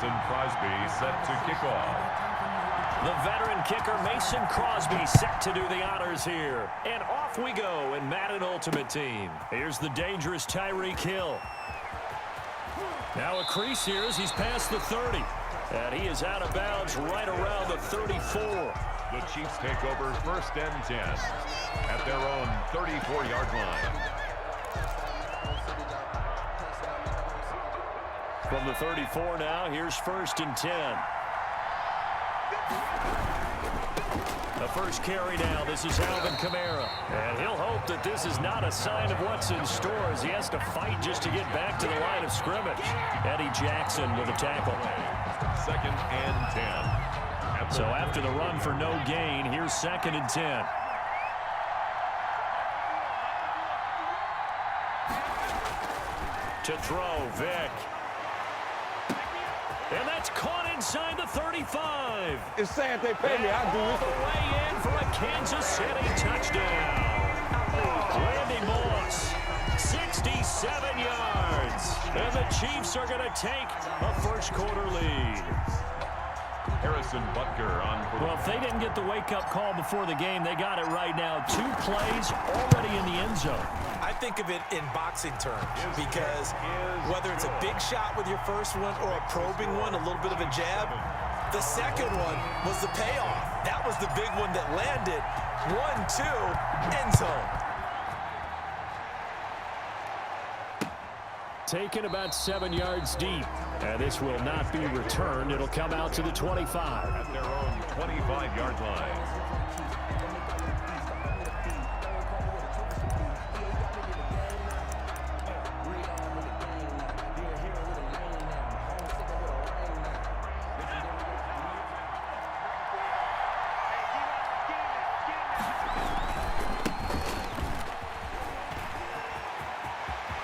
Mason Crosby set to kick off. The veteran kicker Mason Crosby set to do the honors here. And off we go in Madden Ultimate Team. Here's the dangerous Tyreek Hill. Now a crease here as he's past the 30. And he is out of bounds right around the 34. The Chiefs take over 1st and 10 at their own 34-yard line. From the 34 now, here's 1st and 10. The first carry now. This is Alvin Kamara. And he'll hope that this is not a sign of what's in store as he has to fight just to get back to the line of scrimmage. Eddie Jackson with a tackle. 2nd and 10. So after the run for no gain, here's 2nd and 10. To throw, Vick. And that's caught inside the 35. It's sad they pay me. I'll do all it. the way in for a Kansas City touchdown. Randy Moss, 67 yards. And the Chiefs are going to take a first-quarter lead. Harrison Butker on. Well, if they didn't get the wake-up call before the game, they got it right now. 2 plays already in the end zone. I think of it in boxing terms because whether it's a big shot with your first one or a probing one, a little bit of a jab, the second one was the payoff. That was the big one that landed. 1-2, end zone. Taken about 7 yards deep. And this will not be returned. It'll come out to the 25. At their own 25-yard line.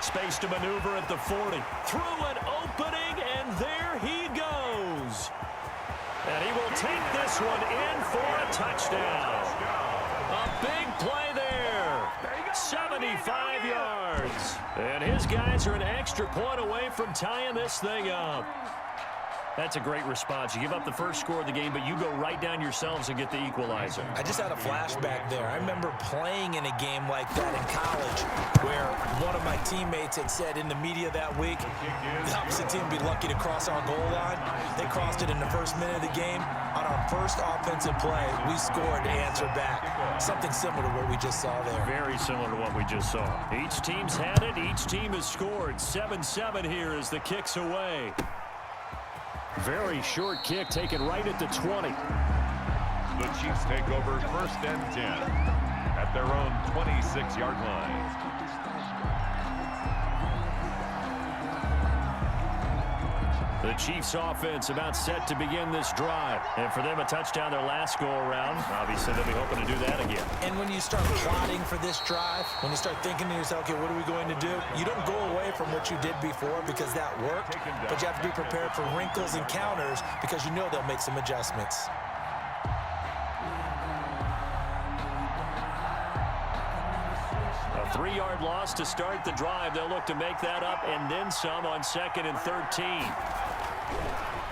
Space to maneuver at the 40. Through an opening, and there he goes. And he will take this one in for a touchdown. A big play there. 75 yards. And his guys are an extra point away from tying this thing up. That's a great response. You give up the first score of the game, but you go right down yourselves and get the equalizer. I just had a flashback there. I remember playing in a game like that in college where one of my teammates had said in the media that week, the opposite team would be lucky to cross our goal line. They crossed it in the first minute of the game. On our first offensive play, we scored to answer back. Something similar to what we just saw there. Very similar to what we just saw. Each team's had it. Each team has scored. 7-7 here as the kick's away. Very short kick taken right at the 20. The Chiefs take over 1st and 10 at their own 26-yard line. The Chiefs offense about set to begin this drive. And for them, a touchdown their last go-around. Obviously, they'll be hoping to do that again. And when you start plotting for this drive, when you start thinking to yourself, okay, what are we going to do? You don't go away from what you did before because that worked, but you have to be prepared for wrinkles and counters because you know they'll make some adjustments. A 3-yard loss to start the drive. They'll look to make that up and then some on 2nd and 13.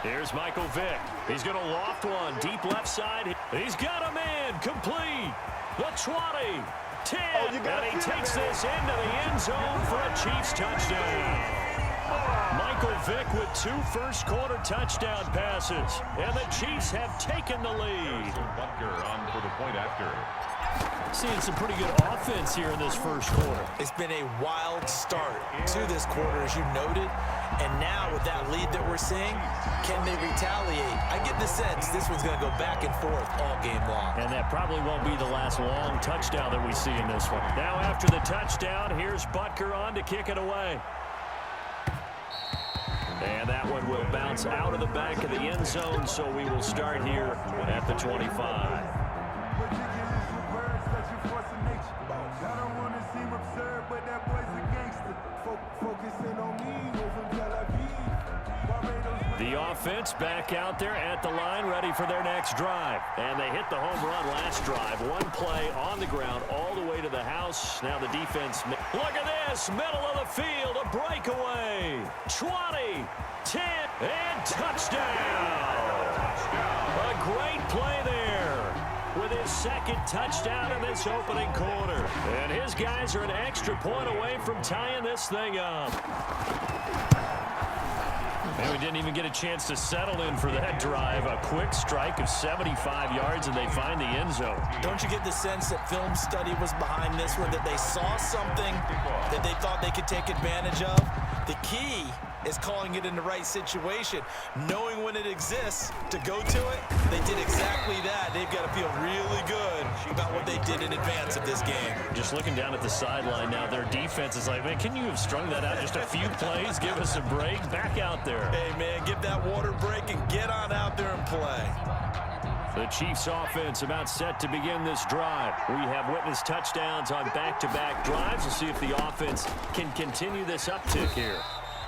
Here's Michael Vick. He's going to loft one deep left side. He's got a man complete. The 20, 10, and he takes this into the end zone for a Chiefs touchdown. Michael Vick with 2 first-quarter touchdown passes, and the Chiefs have taken the lead. Butker on for the point after. Seeing some pretty good offense here in this first quarter. It's been a wild start to this quarter, as you noted. And now with that lead that we're seeing, can they retaliate? I get the sense this one's going to go back and forth all game long. And that probably won't be the last long touchdown that we see in this one. Now after the touchdown, here's Butker on to kick it away. And that one will bounce out of the back of the end zone, so we will start here at the 25. The offense back out there at the line, ready for their next drive. And they hit the home run last drive. One play on the ground all the way to the house. Now the defense. Look at this, middle of the field, a breakaway. 20, 10. And touchdown! A great play there with his second touchdown in this opening quarter. And his guys are an extra point away from tying this thing up. And we didn't even get a chance to settle in for that drive. A quick strike of 75 yards, and they find the end zone. Don't you get the sense that film study was behind this one, that they saw something that they thought they could take advantage of? The key is calling it in the right situation, knowing when it exists to go to it. They did exactly that. They've got to feel really good about what they did in advance of this game. Just looking down at the sideline now, their defense is like, man, can you have strung that out just a few plays? Give us a break. Back out there. Hey, man, give that water break and get on out there and play. The Chiefs offense about set to begin this drive. We have witnessed touchdowns on back-to-back drives. We'll see if the offense can continue this uptick here.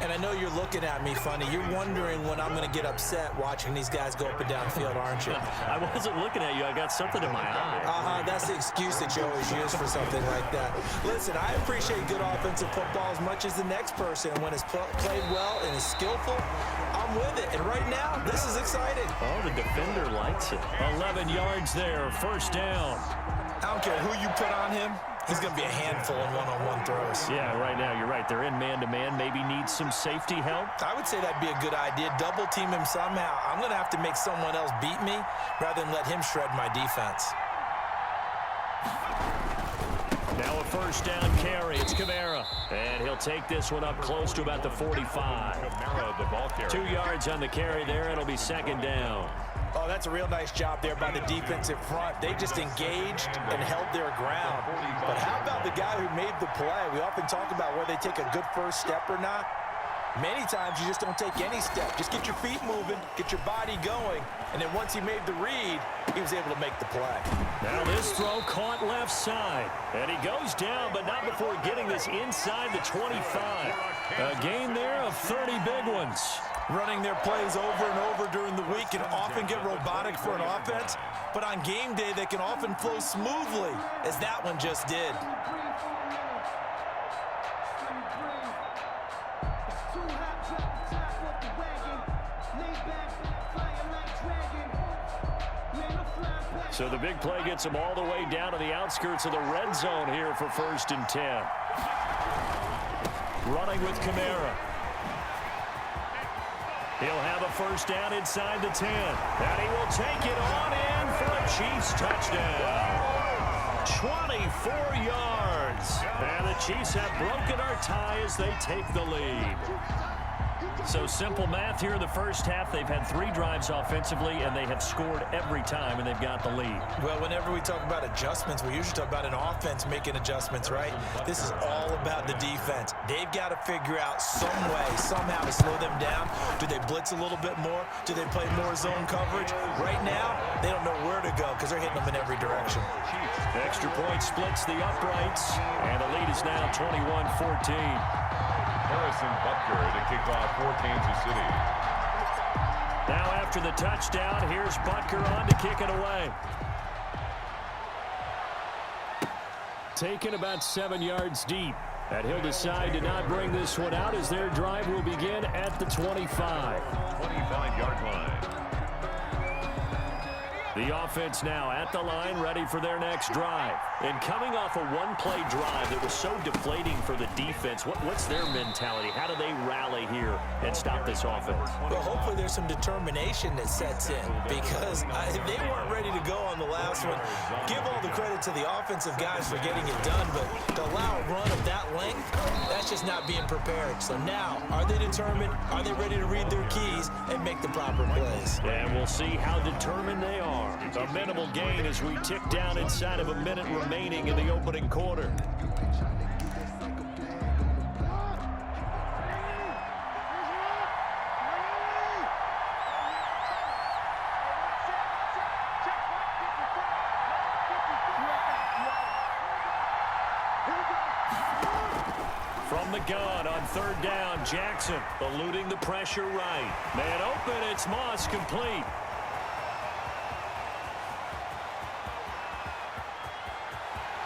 And I know you're looking at me funny. You're wondering when I'm going to get upset watching these guys go up and down the field, aren't you? I wasn't looking at you. I got something in my eye. That's the excuse that you always use for something like that. Listen, I appreciate good offensive football as much as the next person. When it's played well and is skillful, I'm with it. And right now, this is exciting. Oh, the defender likes it. 11 yards there, first down. I don't care who you put on him. He's going to be a handful in one-on-one throws. Yeah, right now, you're right. They're in man-to-man. Maybe needs some safety help. I would say that'd be a good idea. Double team him somehow. I'm going to have to make someone else beat me rather than let him shred my defense. Now a first down carry. It's Kamara. And he'll take this one up close to about the 45. Kamara, the ball carrier. 2 yards on the carry there. It'll be second down. Oh, that's a real nice job there by the defensive front. They just engaged and held their ground. But how about the guy who made the play? We often talk about whether they take a good first step or not. Many times you just don't take any step. Just get your feet moving, get your body going, and then once he made the read, he was able to make the play. Now this throw caught left side. And he goes down, but not before getting this inside the 25. A gain there of 30 big ones. Running their plays over and over during the week can often get robotic for an offense, but on game day they can often flow smoothly, as that one just did. So the big play gets him all the way down to the outskirts of the red zone here for 1st and 10. Running with Kamara. He'll have a first down inside the 10. And he will take it on in for a Chiefs touchdown. 24 yards. And the Chiefs have broken our tie as they take the lead. So simple math here in the first half. They've had 3 drives offensively, and they have scored every time, and they've got the lead. Well, whenever we talk about adjustments, we usually talk about an offense making adjustments, right? This is all about the defense. They've got to figure out some way, somehow to slow them down. Do they blitz a little bit more? Do they play more zone coverage? Right now, they don't know where to go because they're hitting them in every direction. Extra point splits the uprights, and the lead is now 21-14. Harrison Butker to kick off for Kansas City. Now after the touchdown, here's Butker on to kick it away. Taken about 7 yards deep. And he'll decide to not bring this one out as their drive will begin at the 25. 25-yard line. The offense now at the line, ready for their next drive. And coming off a one-play drive that was so deflating for the defense, what's their mentality? How do they rally here and stop this offense? Well, hopefully there's some determination that sets in because they weren't ready to go on the last one. Give all the credit to the offensive guys for getting it done, but to allow a run of that length, that's just not being prepared. So now, are they determined? Are they ready to read their keys and make the proper plays? And we'll see how determined they are. A minimal gain as we tick down inside of a minute remaining in the opening quarter. From the gun on 3rd down, Jackson eluding the pressure right. Man open, it's Moss complete.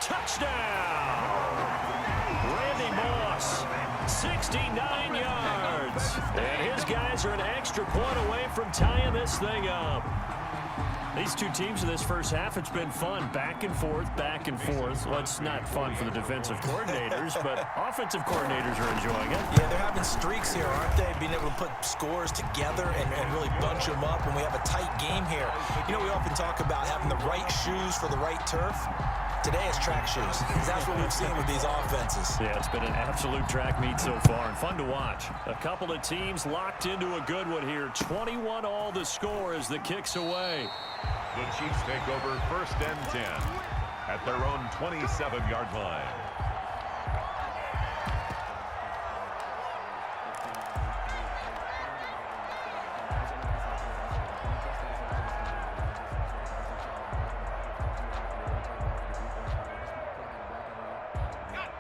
Touchdown! Randy Moss, 69 yards. yards. And his guys are an extra point away from tying this thing up. These two teams in this first half, it's been fun. Back and forth, back and forth. Well, it's not fun for the defensive coordinators, but offensive coordinators are enjoying it. Yeah, they're having streaks here, aren't they? Being able to put scores together and really bunch them up, and we have a tight game here. You know, we often talk about having the right shoes for the right turf. Today it's track shoes. That's what we've seen with these offenses. Yeah, it's been an absolute track meet so far and fun to watch. A couple of teams locked into a good one here. 21-all the score as the kick's away. The Chiefs take over 1st and 10 at their own 27-yard line.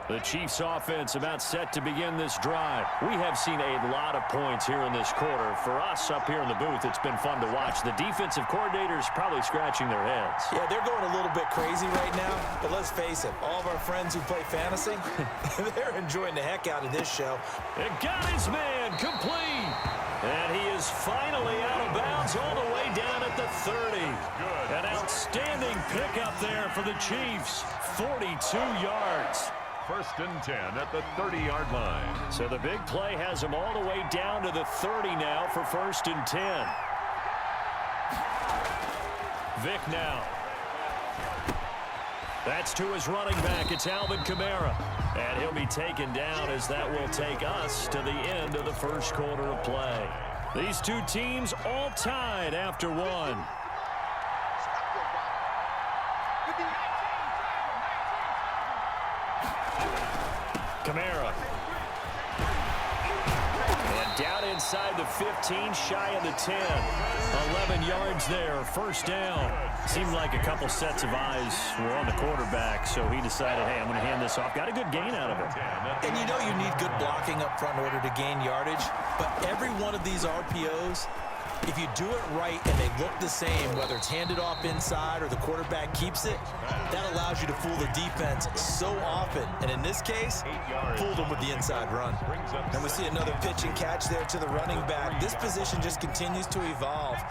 The Chiefs offense about set to begin this drive. We have seen a lot of points here in this quarter. For us up here in the booth, it's been fun to watch. The defensive coordinators probably scratching their heads. Yeah, they're going a little bit crazy right now, but let's face it, all of our friends who play fantasy, they're enjoying the heck out of this show. It got his man complete. And he is finally out of bounds all the way down at the 30. An outstanding pickup there for the Chiefs. 42 yards. 1st and 10 at the 30-yard line. So the big play has him all the way down to the 30 now for 1st and 10. Vic now. That's to his running back. It's Alvin Kamara. And he'll be taken down as that will take us to the end of the first quarter of play. These two teams all tied after one. Kamara. And down inside the 15, shy of the 10. 11 yards there, 1st down. Seemed like a couple sets of eyes were on the quarterback, so he decided, hey, I'm going to hand this off. Got a good gain out of it. And you know you need good blocking up front in order to gain yardage, but every one of these RPOs, if you do it right and they look the same, whether it's handed off inside or the quarterback keeps it, that allows you to fool the defense so often. And in this case, fooled them with the inside run. And we see another pitch and catch there to the running back. This position just continues to evolve.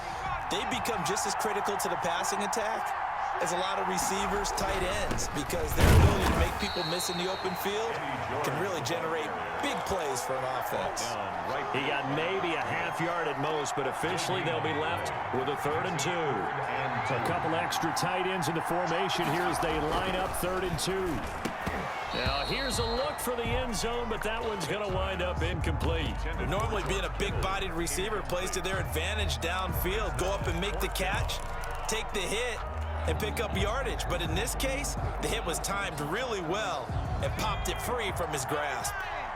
They become just as critical to the passing attack as a lot of receivers, tight ends, because their ability to make people miss in the open field can really generate big plays for an offense. He got maybe a half yard at most, but officially they'll be left with a 3rd and 2. A couple extra tight ends in the formation here as they line up 3rd and 2. Now here's a look for the end zone, but that one's going to wind up incomplete. Normally being a big-bodied receiver plays to their advantage downfield. Go up and make the catch, take the hit, and pick up yardage. But in this case, the hit was timed really well and popped it free from his grasp.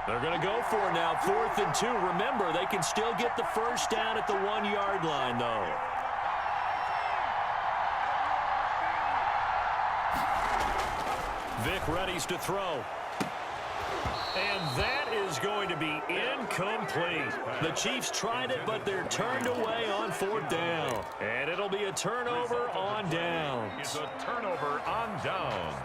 They're going to go for it now, 4th and 2. Remember, they can still get the 1st down at the 1-yard line, though. Vic readies to throw. And that is going to be incomplete. The Chiefs tried it, but they're turned away on 4th down. And it'll be a turnover on downs. It's a turnover on downs.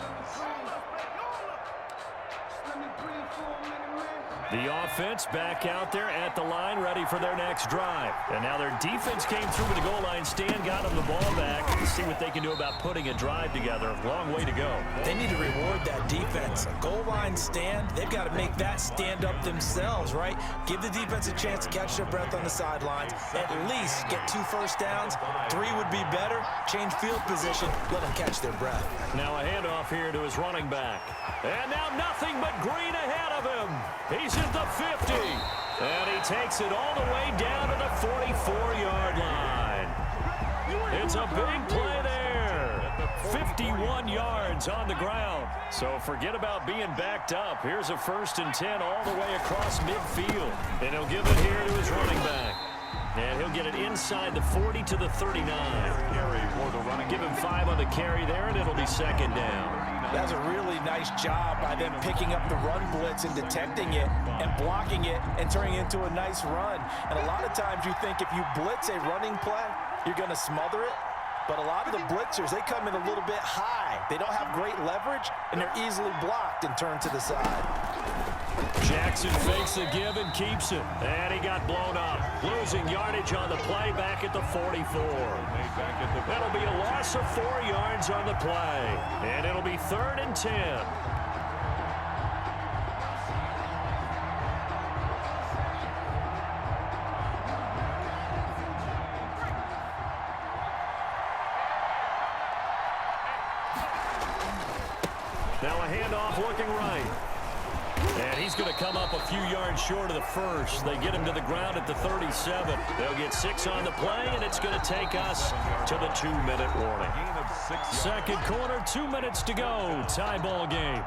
The offense back out there at the line, ready for their next drive. And now their defense came through with the goal line stand, got them the ball back. Let's see what they can do about putting a drive together. Long way to go. They need to reward that defense. A goal line stand, they've got to make that stand up themselves, right? Give the defense a chance to catch their breath on the sidelines. At least get 2 first downs. 3 would be better. Change field position. Let them catch their breath. Now a handoff here to his running back. And now nothing but green ahead of him. He's at the 50. And he takes it all the way down to the 44-yard line. It's a big play there. 51 yards on the ground. So forget about being backed up. Here's a 1st and 10 all the way across midfield. And he'll give it here to his running back. And he'll get it inside the 40 to the 39. Give him 5 on the carry there, and it'll be 2nd down. That's a really nice job by them picking up the run blitz and detecting it and blocking it and turning it into a nice run. And a lot of times you think if you blitz a running play, you're going to smother it. But a lot of the blitzers, they come in a little bit high. They don't have great leverage, and they're easily blocked and turned to the side. Jackson fakes the give and keeps it. And he got blown up. Losing yardage on the play back at the 44. That'll be a loss of 4 yards on the play. And it'll be 3rd and 10. Now a handoff looking right. And he's going to come up a few yards short of the first. They get him to the ground at the 37. They'll get 6 on the play, and it's going to take us to the 2-minute warning. Second quarter, 2 minutes to go. Tie ball game.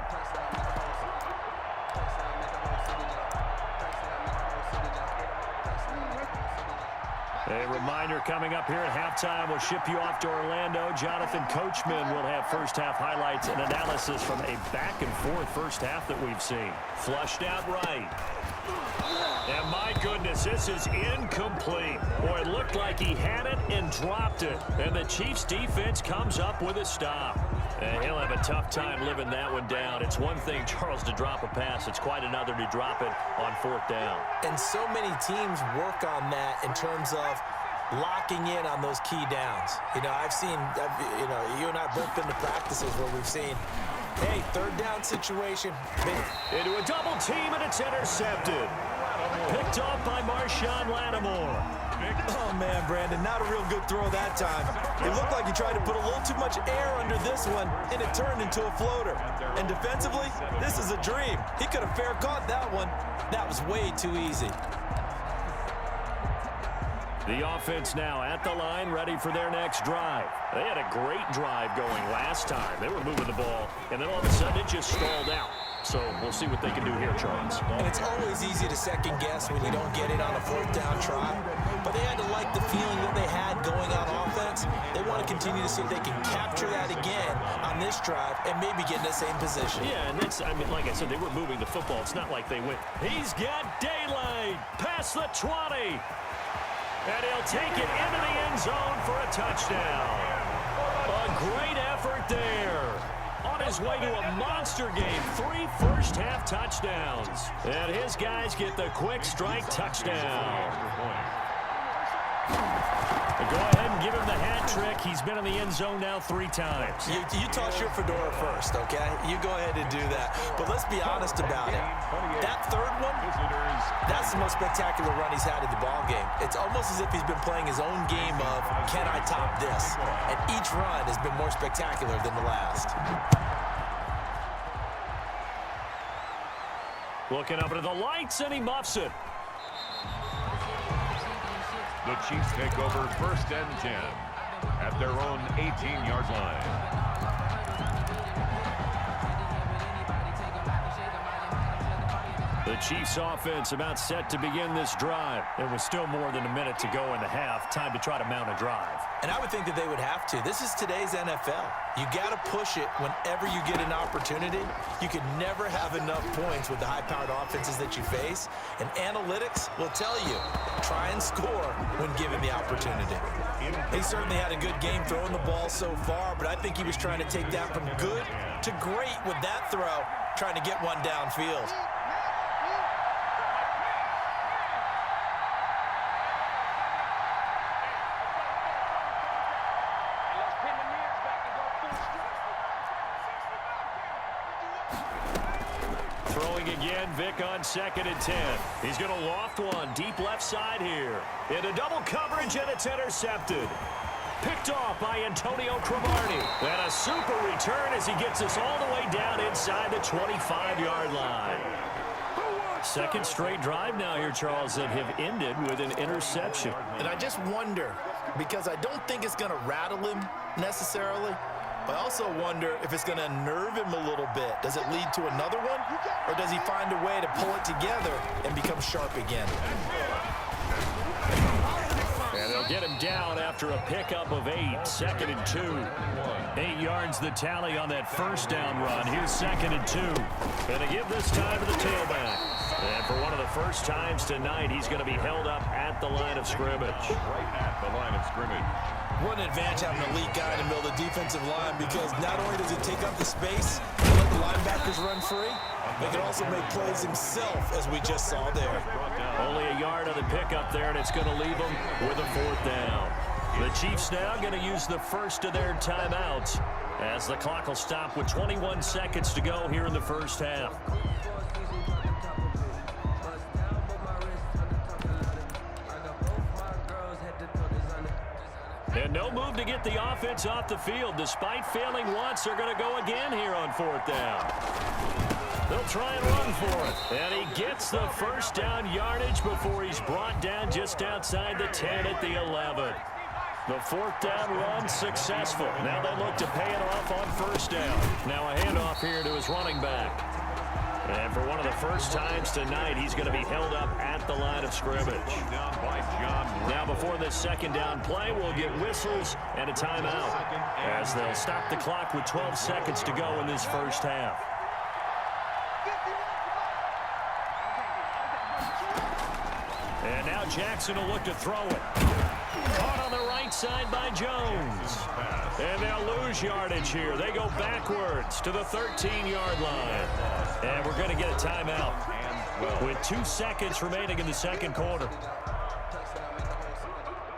A reminder coming up here at halftime. We'll ship you off to Orlando. Jonathan Coachman will have first-half highlights and analysis from a back-and-forth first half that we've seen. Flushed out right. And my goodness, this is incomplete. Boy, it looked like he had it and dropped it. And the Chiefs defense comes up with a stop. And he'll have a tough time living that one down. It's one thing, Charles, to drop a pass. It's quite another to drop it on 4th down. And so many teams work on that in terms of locking in on those key downs. You know, you and I both been to practices where we've seen, hey, 3rd down situation. Into a double team, and it's intercepted. Picked off by Marshawn Lattimore. Oh, man, Brandon, not a real good throw that time. It looked like he tried to put a little too much air under this one, and it turned into a floater. And defensively, this is a dream. He could have fair caught that one. That was way too easy. The offense now at the line, ready for their next drive. They had a great drive going last time. They were moving the ball, and then all of a sudden it just stalled out. So we'll see what they can do here, Charles. And it's always easy to second guess when you don't get it on a 4th down try. But they had to like the feeling that they had going on offense. They want to continue to see if they can capture that again on this drive and maybe get in the same position. Yeah, and that's, I mean, like I said, they were moving the football. It's not like they went, he's got daylight, past the 20. And he'll take it into the end zone for a touchdown. A great effort there. On his way to a monster game, 3 first-half touchdowns. And his guys get the quick strike touchdown. Go ahead and give him the hat trick. He's been in the end zone now 3 times. You toss your fedora first, okay? You go ahead and do that. But let's be honest about it. That 3rd one, that's the most spectacular run he's had in the ballgame. It's almost as if he's been playing his own game of, can I top this? And each run has been more spectacular than the last. Looking up into the lights, and he muffs it. The Chiefs take over 1st and 10 at their own 18-yard line. The Chiefs offense about set to begin this drive. There was still more than a minute to go in the half. Time to try to mount a drive. And I would think that they would have to. This is today's NFL. You got to push it whenever you get an opportunity. You can never have enough points with the high-powered offenses that you face. And analytics will tell you, try and score when given the opportunity. He certainly had a good game throwing the ball so far, but I think he was trying to take that from good to great with that throw, trying to get one downfield. Vic on 2nd and 10. He's going to loft one deep left side here. Into double coverage, and it's intercepted. Picked off by Antonio Cromartie. And a super return as he gets us all the way down inside the 25-yard line. Second straight drive now here, Charles, that have ended with an interception. And I just wonder, because I don't think it's going to rattle him necessarily, but I also wonder if it's going to unnerve him a little bit. Does it lead to another one, or does he find a way to pull it together and become sharp again? And they'll get him down after a pickup of 8, 2nd and 2. 8 yards the tally on that first down run. Here's 2nd and 2. And they give this time to the tailback. And for one of the first times tonight, he's going to be held up at the line of scrimmage. Right at the line of scrimmage. What an advantage having an elite guy in the middle of the defensive line, because not only does he take up the space and let the linebackers run free, he can also make plays himself, as we just saw there. Only a yard on the pickup there, and it's going to leave them with a 4th down. The Chiefs now going to use the first of their timeouts as the clock will stop with 21 seconds to go here in the first half. And no move to get the offense off the field. Despite failing once, they're going to go again here on 4th down. They'll try and run for it. And he gets the first down yardage before he's brought down just outside the 10 at the 11. The 4th down run successful. Now they look to pay it off on 1st down. Now a handoff here to his running back. And for one of the first times tonight, he's going to be held up at the line of scrimmage. Now before this 2nd down play, we'll get whistles and a timeout as they'll stop the clock with 12 seconds to go in this first half. And now Jackson will look to throw it. Caught on the right side by Jones. And they'll lose yardage here. They go backwards to the 13-yard line. And we're going to get a timeout with 2 seconds remaining in the 2nd quarter.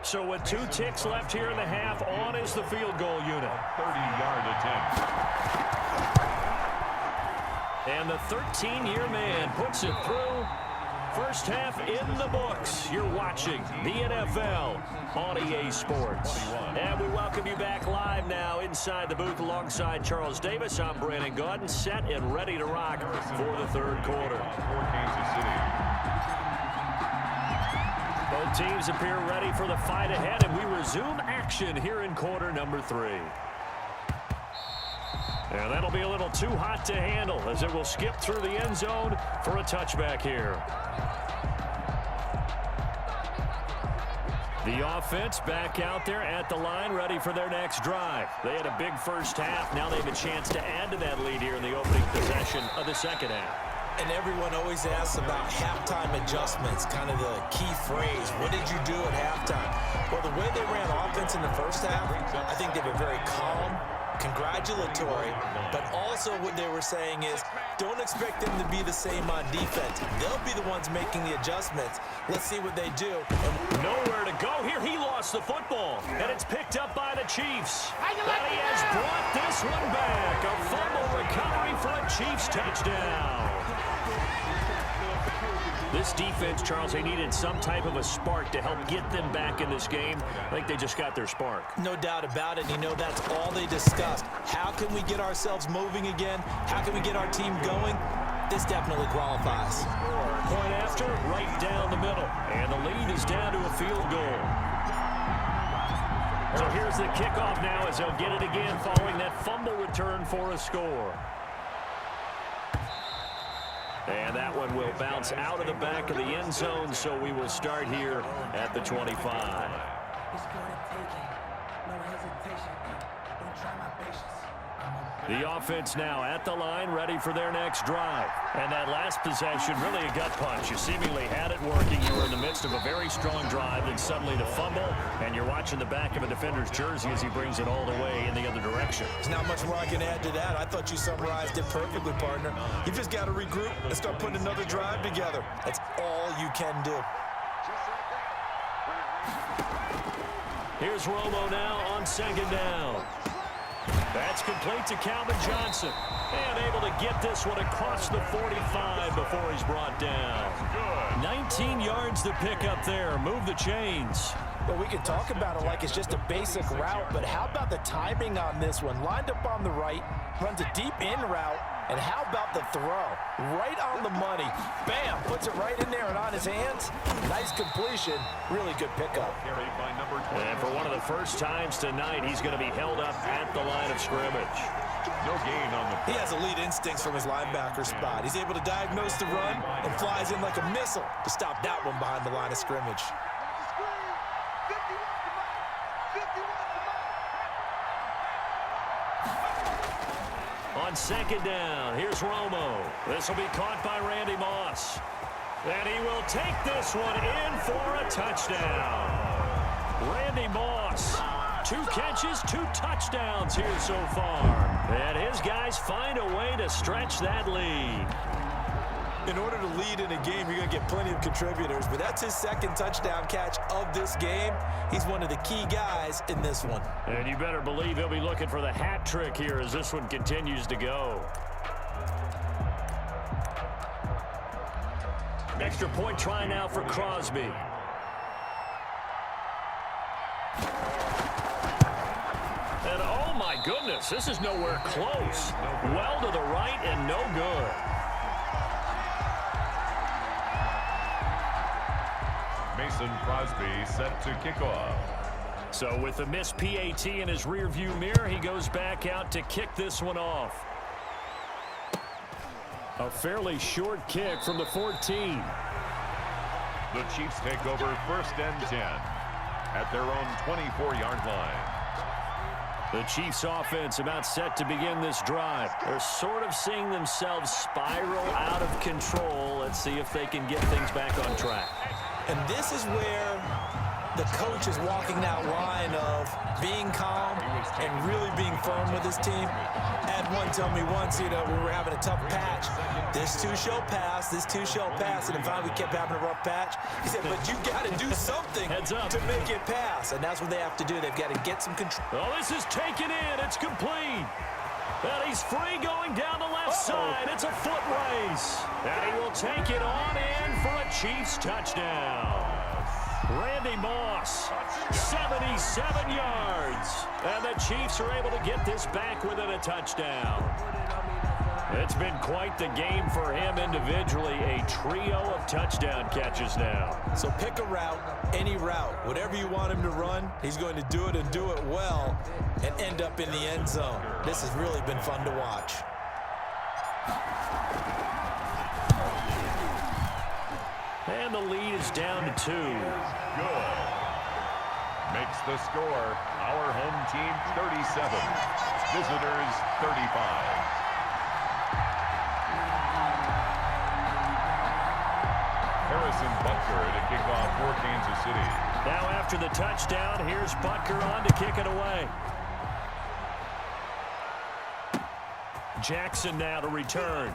So with 2 ticks left here in the half, on is the field goal unit. 30-yard attempt. And the 13-year man puts it through. First half in the books. You're watching the NFL on EA Sports. And we welcome you back live now inside the booth alongside Charles Davis. I'm Brandon Gaudin, set and ready to rock for the 3rd quarter. For Kansas City. Both teams appear ready for the fight ahead, and we resume action here in quarter number 3. And that'll be a little too hot to handle as it will skip through the end zone for a touchback here. The offense back out there at the line, ready for their next drive. They had a big first half. Now they have a chance to add to that lead here in the opening possession of the 2nd half. And everyone always asks about halftime adjustments, kind of the key phrase. What did you do at halftime? Well, the way they ran offense in the first half, I think they were very calm, congratulatory, but also what they were saying is don't expect them to be the same on defense. They'll be the ones making the adjustments. Let's see what they do. And nowhere to go here. He lost the football, and it's picked up by the Chiefs. And he has brought this one back. A fumble recovery for a Chiefs touchdown. This defense, Charles, they needed some type of a spark to help get them back in this game. I think they just got their spark. No doubt about it. You know, that's all they discussed. How can we get ourselves moving again? How can we get our team going? This definitely qualifies. Point after, right down the middle. And the lead is down to a field goal. So here's the kickoff now as they'll get it again following that fumble return for a score. And that one will bounce out of the back of the end zone, so we will start here at the 25. The offense now at the line, ready for their next drive. And that last possession, really a gut punch. You seemingly had it working. You were in the midst of a very strong drive, then suddenly the fumble, and you're watching the back of a defender's jersey as he brings it all the way in the other direction. There's not much more I can add to that. I thought you summarized it perfectly, partner. You just got to regroup and start putting another drive together. That's all you can do. Here's Romo now on 2nd down. That's complete to Calvin Johnson. And able to get this one across the 45 before he's brought down. 19 yards to pick up there. Move the chains. Well, we can talk about it like it's just a basic route, but how about the timing on this one? Lined up on the right, runs a deep in route, and how about the throw? Right on the money. Bam, puts it right in there and on his hands. Nice completion. Really good pickup. And for one of the first times tonight, he's going to be held up at the line of scrimmage. No gain on the play. He has elite instincts from his linebacker spot. He's able to diagnose the run and flies in like a missile to stop that one behind the line of scrimmage. On second down, here's Romo. This will be caught by Randy Moss. And he will take this one in for a touchdown. Randy Moss, 2 catches, 2 touchdowns here so far. And his guys find a way to stretch that lead. In order to lead in a game, you're going to get plenty of contributors, but that's his 2nd touchdown catch of this game. He's one of the key guys in this one. And you better believe he'll be looking for the hat trick here as this one continues to go. Extra point try now for Crosby. And oh my goodness, this is nowhere close. Well to the right and no good. Mason Crosby set to kick off. So with the missed PAT in his rearview mirror, he goes back out to kick this one off. A fairly short kick from the 14. The Chiefs take over 1st and 10 at their own 24-yard line. The Chiefs offense about set to begin this drive. They're sort of seeing themselves spiral out of control. Let's see if they can get things back on track. And this is where the coach is walking that line of being calm and really being firm with his team. Had one tell me once, we were having a tough patch. This too shall pass, this too shall pass. And then finally we kept having a rough patch. He said, but you got to do something to make it pass. And that's what they have to do. They've got to get some control. Oh, this is taken in. It's complete. And he's free going down the left side. It's a foot race. And he will take it on in for a Chiefs touchdown. Randy Moss, 77 yards. And the Chiefs are able to get this back within a touchdown. It's been quite the game for him individually. A trio of touchdown catches now. So pick a route, any route. Whatever you want him to run, he's going to do it and do it well and end up in the end zone. This has really been fun to watch. And the lead is down to 2. Good. Makes the score our home team 37, visitors 35. Harrison Butker to kick off for Kansas City. Now after the touchdown, here's Butker on to kick it away. Jackson now to return.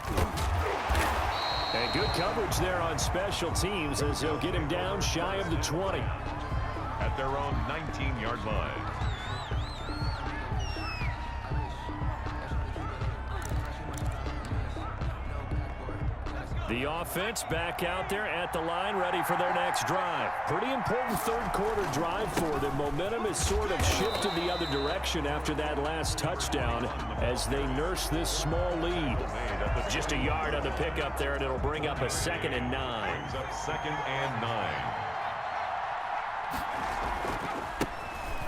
And good coverage there on special teams as they'll get him down shy of the 20. At their own 19-yard line. The offense back out there at the line, ready for their next drive. Pretty important third-quarter drive for them. Momentum has sort of shifted the other direction after that last touchdown as they nurse this small lead. Just a yard on the pickup there, and it'll bring up a 2nd and 9. Brings up 2nd and 9.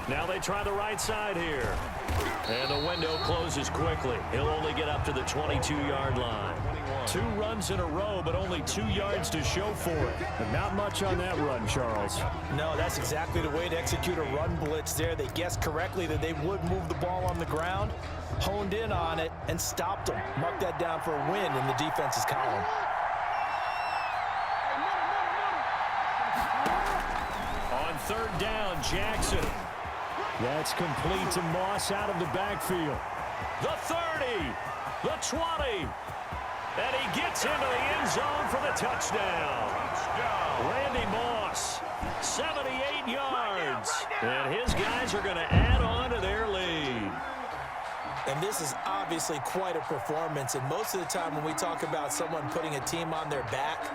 Now they try the right side here. And the window closes quickly. He'll only get up to the 22-yard line. 2 runs in a row, but only 2 yards to show for it. And not much on that run, Charles. No, that's exactly the way to execute a run blitz there. They guessed correctly that they would move the ball on the ground, honed in on it, and stopped them. Mark that down for a win in the defense's column. On 3rd down, Jackson. That's complete to Moss out of the backfield. The 30, the 20, and he gets into the end zone for the touchdown. Randy Moss, 78 yards, and his guys are going to add on to their lead. And this is obviously quite a performance, and most of the time when we talk about someone putting a team on their back,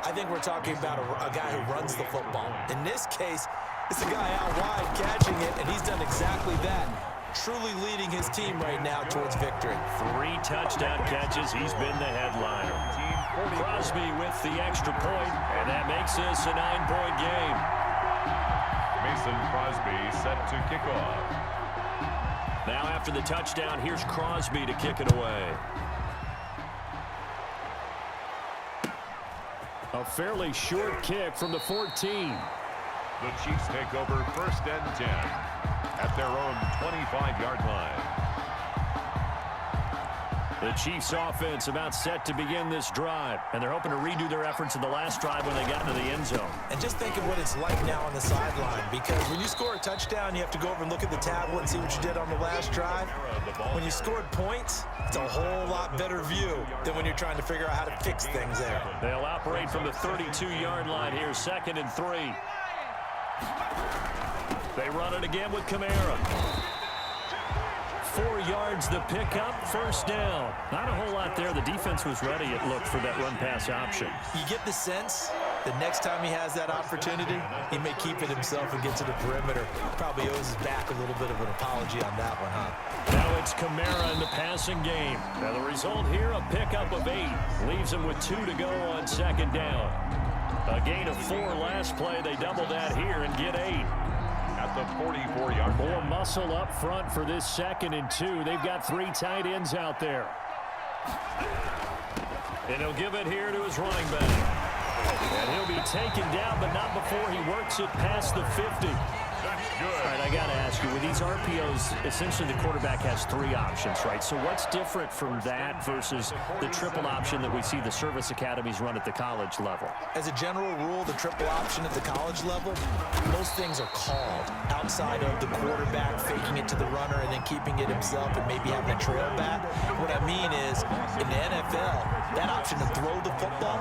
I think we're talking about a guy who runs the football. In this case, it's a guy out wide catching it, and he's done exactly that, truly leading his team right now towards victory. 3 touchdown catches. He's been the headliner. Crosby with the extra point, and that makes this a 9-point game. Mason Crosby set to kick off. Now after the touchdown, here's Crosby to kick it away. A fairly short kick from the 14. The Chiefs take over 1st and 10 at their own 25-yard line. The Chiefs offense about set to begin this drive, and they're hoping to redo their efforts in the last drive when they got into the end zone. And just think of what it's like now on the sideline, because when you score a touchdown, you have to go over and look at the tablet and see what you did on the last drive. When you scored points, it's a whole lot better view than when you're trying to figure out how to fix things there. They'll operate from the 32-yard line here, 2nd and 3. They run it again with Kamara. 4 yards the pickup, 1st down. Not a whole lot there. The defense was ready, it looked, for that run-pass option. You get the sense that next time he has that opportunity, he may keep it himself and get to the perimeter. Probably owes his back a little bit of an apology on that one, huh? Now it's Kamara in the passing game. Now the result here, a pickup of 8. Leaves him with 2 to go on 2nd down. A gain of 4 last play. They double that here and get 8. At the 44-yard line. More muscle up front for this 2nd and 2. They've got 3 tight ends out there. And he'll give it here to his running back. And he'll be taken down, but not before he works it past the 50. That's good. All right, I got to ask you, with these RPOs, essentially the quarterback has 3 options, right? So what's different from that versus the triple option that we see the service academies run at the college level? As a general rule, the triple option at the college level, most things are called outside of the quarterback faking it to the runner and then keeping it himself and maybe having a trail back. What I mean is, in the NFL, that option to throw the football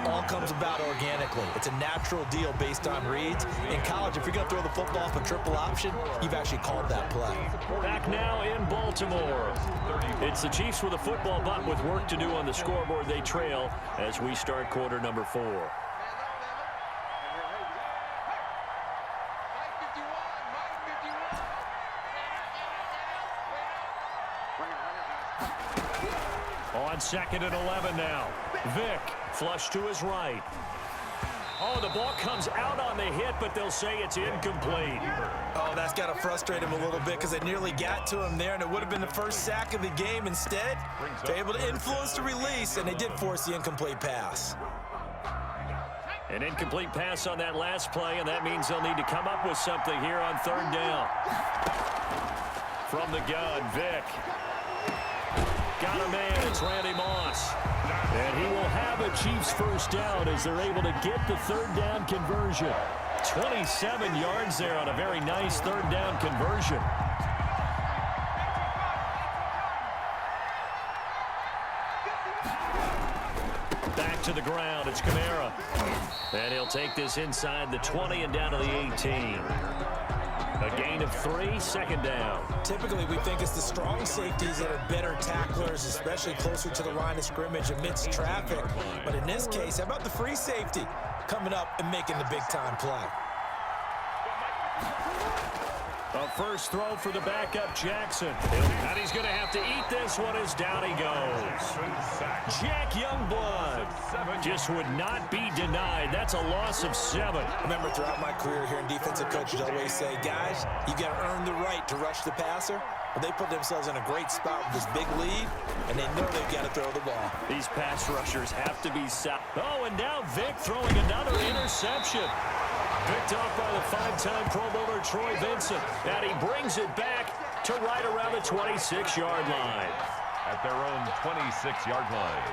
all comes about organically. It's a natural deal based on reads. In college, if you're going to throw the football off a triple option, you've actually called that play. Back now in Baltimore. It's the Chiefs with a football, but with work to do on the scoreboard. They trail as we start quarter number 4. On 2nd and 11 now. Vick, flush to his right. Oh, the ball comes out on the hit, but they'll say it's incomplete. Oh, that's got to frustrate him a little bit because they nearly got to him there, and it would have been the first sack of the game. Instead, they're able to influence the release, and they did force the incomplete pass. An incomplete pass on that last play, and that means they'll need to come up with something here on 3rd down. From the gun, Vick. Got a man, it's Randy Moss. And he will have a Chiefs 1st down as they're able to get the 3rd down conversion. 27 yards there on a very nice 3rd down conversion. Back to the ground, it's Kamara. And he'll take this inside the 20 and down to the 18. A gain of 3, 2nd down. Typically, we think it's the strong safeties that are better tacklers, especially closer to the line of scrimmage amidst traffic. But in this case, how about the free safety coming up and making the big-time play? A first throw for the backup, Jackson. And he's going to have to eat this one as down he goes. Jack Youngblood just would not be denied. That's a loss of 7. I remember throughout my career hearing defensive coaches always say, guys, you got to earn the right to rush the passer. But they put themselves in a great spot with this big lead, and they know they've got to throw the ball. These pass rushers have to be sound. Oh, and now Vick throwing another interception. Picked off by the 5-time Pro Bowler Troy Vincent. And he brings it back to right around the 26-yard line. At their own 26-yard line.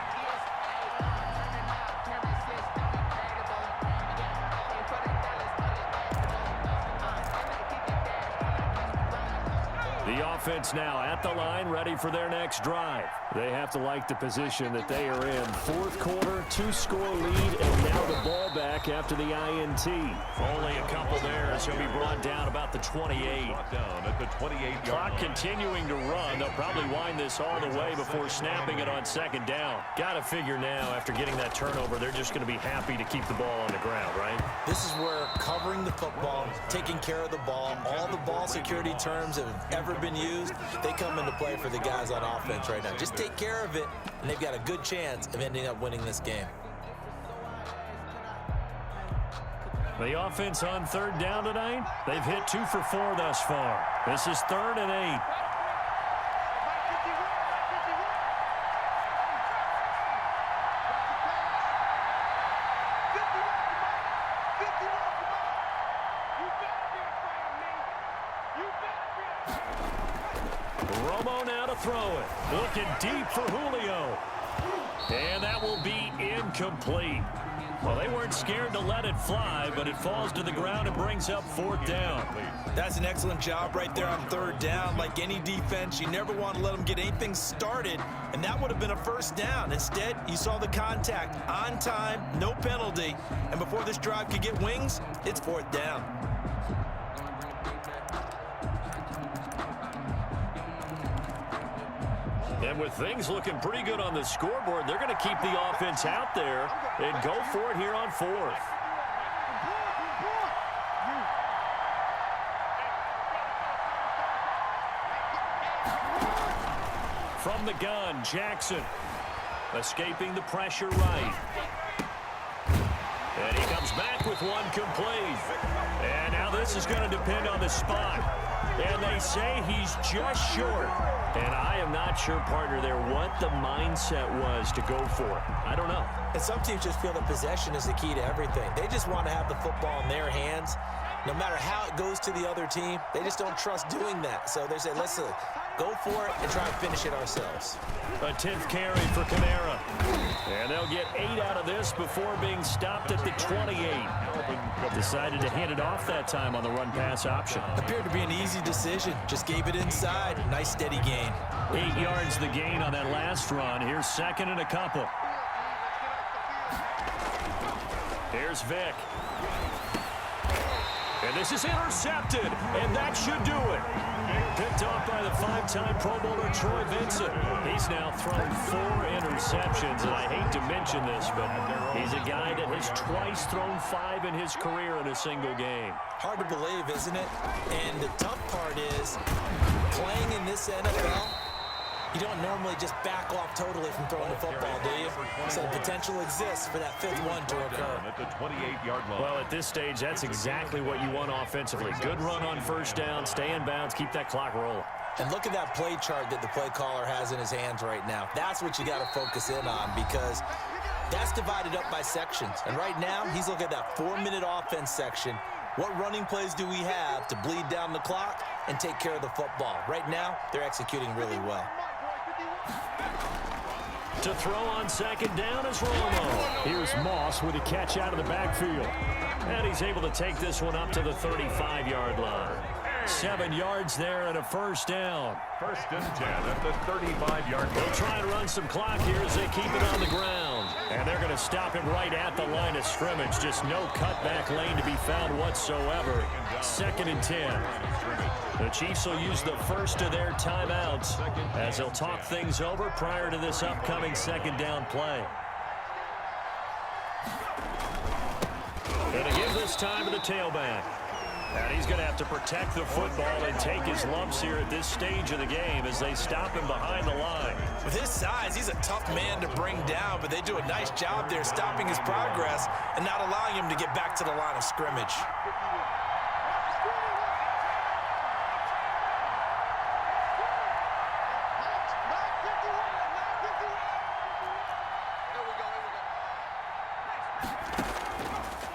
The offense now at the line, ready for their next drive. They have to like the position that they are in. 4th quarter, 2-score lead, and now the ball back after the INT. Only a couple there as he'll be brought down about the 28. Down at the 28-yard Clock line. continuing to run. They'll probably wind this all the way before snapping it on 2nd down. Got to figure now, after getting that turnover, they're just going to be happy to keep the ball on the ground, right? This is where covering the football, taking care of the ball, all the ball security terms that have ever been used, they come into play for the guys on offense right now. Just take care of it, and they've got a good chance of ending up winning this game. The offense on 3rd down tonight, they've hit 2 for 4 thus far. This is 3rd and 8. Romo now to to throw it. Looking deep for Julio. And that will be incomplete. Well, they weren't scared to let it fly, but it falls to the ground and brings up 4th down. That's an excellent job right there on 3rd down. Like any defense, you never want to let them get anything started, and that would have been a 1st down. Instead, you saw the contact on time, no penalty, and before this drive could get wings, it's 4th down. And with things looking pretty good on the scoreboard, they're going to keep the offense out there and go for it here on 4th. From the gun, Jackson escaping the pressure right. And he comes back with one complete. And now this is going to depend on the spot. And they say he's just short. And I am not sure, partner, there what the mindset was to go for it. I don't know. And some teams just feel that possession is the key to everything. They just want to have the football in their hands. No matter how it goes to the other team, they just don't trust doing that. So they say, let's go for it and try and finish it ourselves. A 10th carry for Kamara. And they'll get 8 out of this before being stopped at the 28. Decided to hand it off that time on the run-pass option. Appeared to be an easy decision. Just gave it inside. Nice steady gain. 8 yards the gain on that last run. Here's 2nd and a couple. Here's Vick. And this is intercepted, and that should do it. Picked off by the 5-time Pro Bowler Troy Vincent. He's now thrown 4 interceptions, and I hate to mention this, but he's a guy that has twice thrown 5 in his career in a single game. Hard to believe, isn't it? And the tough part is, playing in this NFL, you don't normally just back off totally from throwing the football, do you? So the potential exists for that 5th one to occur. At the 28-yard line. Well, at this stage, that's exactly what you want offensively. Good run on 1st down, stay in bounds, keep that clock rolling. And look at that play chart that the play caller has in his hands right now. That's what you got to focus in on, because that's divided up by sections. And right now, he's looking at that 4-minute offense section. What running plays do we have to bleed down the clock and take care of the football? Right now, they're executing really well. To throw on 2nd down is Romo. Here's Moss with a catch out of the backfield. And he's able to take this one up to the 35-yard line. 7 yards there and a 1st down. 1st and 10 at the 35-yard line. They'll try and run some clock here as they keep it on the ground. And they're going to stop him right at the line of scrimmage. Just no cutback lane to be found whatsoever. 2nd and 10. The Chiefs will use the first of their timeouts as they'll talk things over prior to this upcoming 2nd down play. Going to give this time to the tailback. And he's going to have to protect the football and take his lumps here at this stage of the game as they stop him behind the line. With his size, he's a tough man to bring down, but they do a nice job there stopping his progress and not allowing him to get back to the line of scrimmage.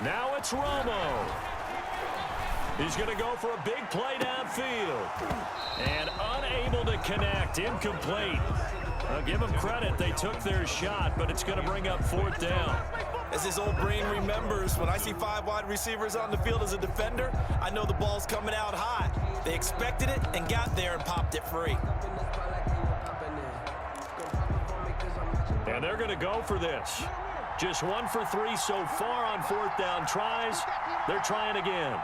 Now it's Romo. He's going to go for a big play downfield. And unable to connect. Incomplete. I'll give them credit. They took their shot, but it's going to bring up 4th down. As his old brain remembers, when I see 5 wide receivers on the field as a defender, I know the ball's coming out hot. They expected it and got there and popped it free. And they're going to go for this. Just 1 for 3 so far on 4th down tries. They're trying again.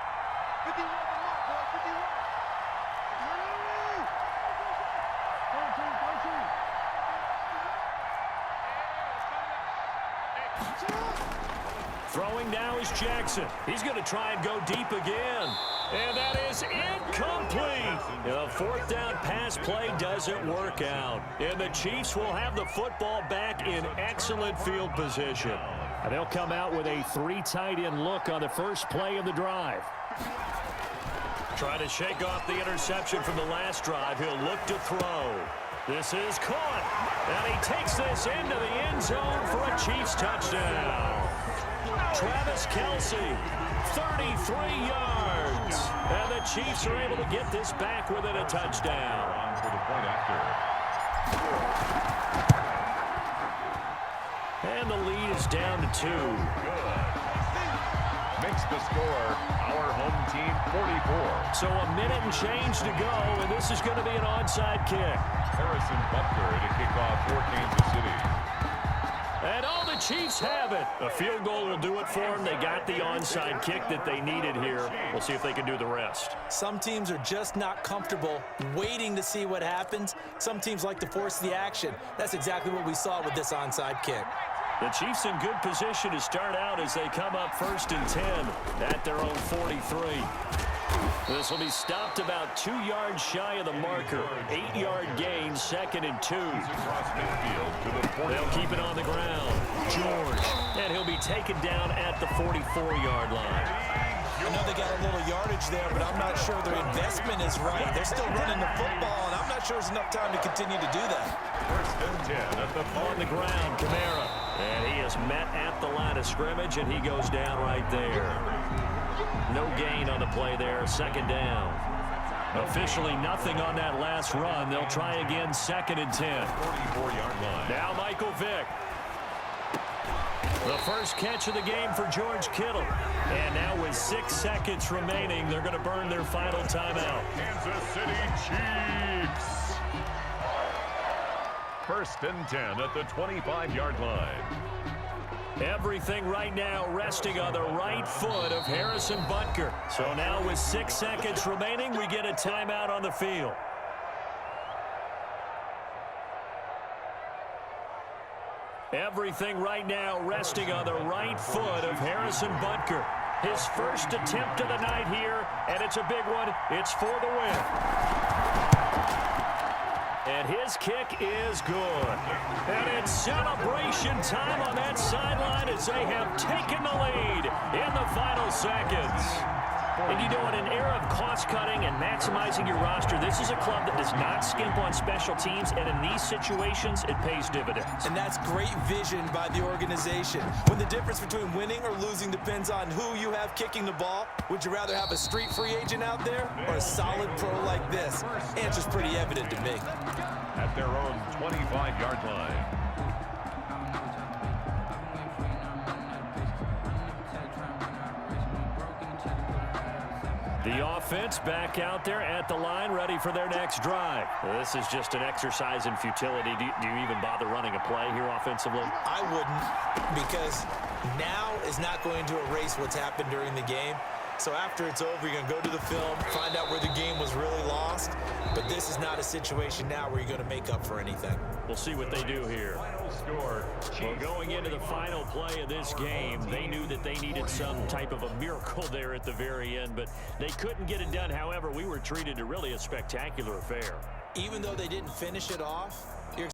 Throwing now is Jackson. He's going to try and go deep again. And that is incomplete. The 4th down pass play doesn't work out. And the Chiefs will have the football back in excellent field position. And they'll come out with a 3 tight end look on the first play of the drive. Trying to shake off the interception from the last drive. He'll look to throw. This is caught. And he takes this into the end zone for a Chiefs touchdown. Travis Kelce, 33 yards. And the Chiefs are able to get this back within a touchdown. For the point after. And the lead is down to 2. Makes the score our home team 44. So a minute and change to go, and this is going to be an onside kick. Harrison Butker to kick off for Kansas City. And all the Chiefs have it. A field goal will do it for them. They got the onside kick that they needed here. We'll see if they can do the rest. Some teams are just not comfortable waiting to see what happens. Some teams like to force the action. That's exactly what we saw with this onside kick. The Chiefs in good position to start out as they come up 1st and 10 at their own 43. This will be stopped about 2 yards shy of the marker. 8-yard gain, 2nd and 2. They'll keep it on the ground. George. And he'll be taken down at the 44-yard line. I know they got a little yardage there, but I'm not sure their investment is right. They're still running the football, and I'm not sure there's enough time to continue to do that. 1st and 10 at the on the ground, Kamara. And he is met at the line of scrimmage, and he goes down right there. No gain on the play there, 2nd down. Officially nothing on that last run. They'll try again, 2nd and 10. 44-yard line. Now Michael Vick. The first catch of the game for George Kittle. And now with 6 seconds remaining, they're going to burn their final timeout. Kansas City Chiefs. 1st and 10 at the 25-yard line. Everything right now resting on the right foot of Harrison Butker. So now with 6 seconds remaining, we get a timeout on the field. Everything right now resting on the right foot of Harrison Butker. His first attempt of the night here, and it's a big one. It's for the win. And his kick is good. And it's celebration time on that sideline as they have taken the lead in the final seconds. And you know, in an era of cost-cutting and maximizing your roster, this is a club that does not skimp on special teams, and in these situations, it pays dividends. And that's great vision by the organization. When the difference between winning or losing depends on who you have kicking the ball, would you rather have a street free agent out there or a solid pro like this? Answer's pretty evident to me. At their own 25-yard line. The offense back out there at the line, ready for their next drive. This is just an exercise in futility. Do you even bother running a play here offensively? I wouldn't, because now is not going to erase what's happened during the game. So after it's over, you're going to go to the film, find out where the game was really lost. But this is not a situation now where you're going to make up for anything. We'll see what they do here. Final score. Well, going into the final play of this game, they knew that they needed some type of a miracle there at the very end, but they couldn't get it done. However, we were treated to really a spectacular affair. Even though they didn't finish it off,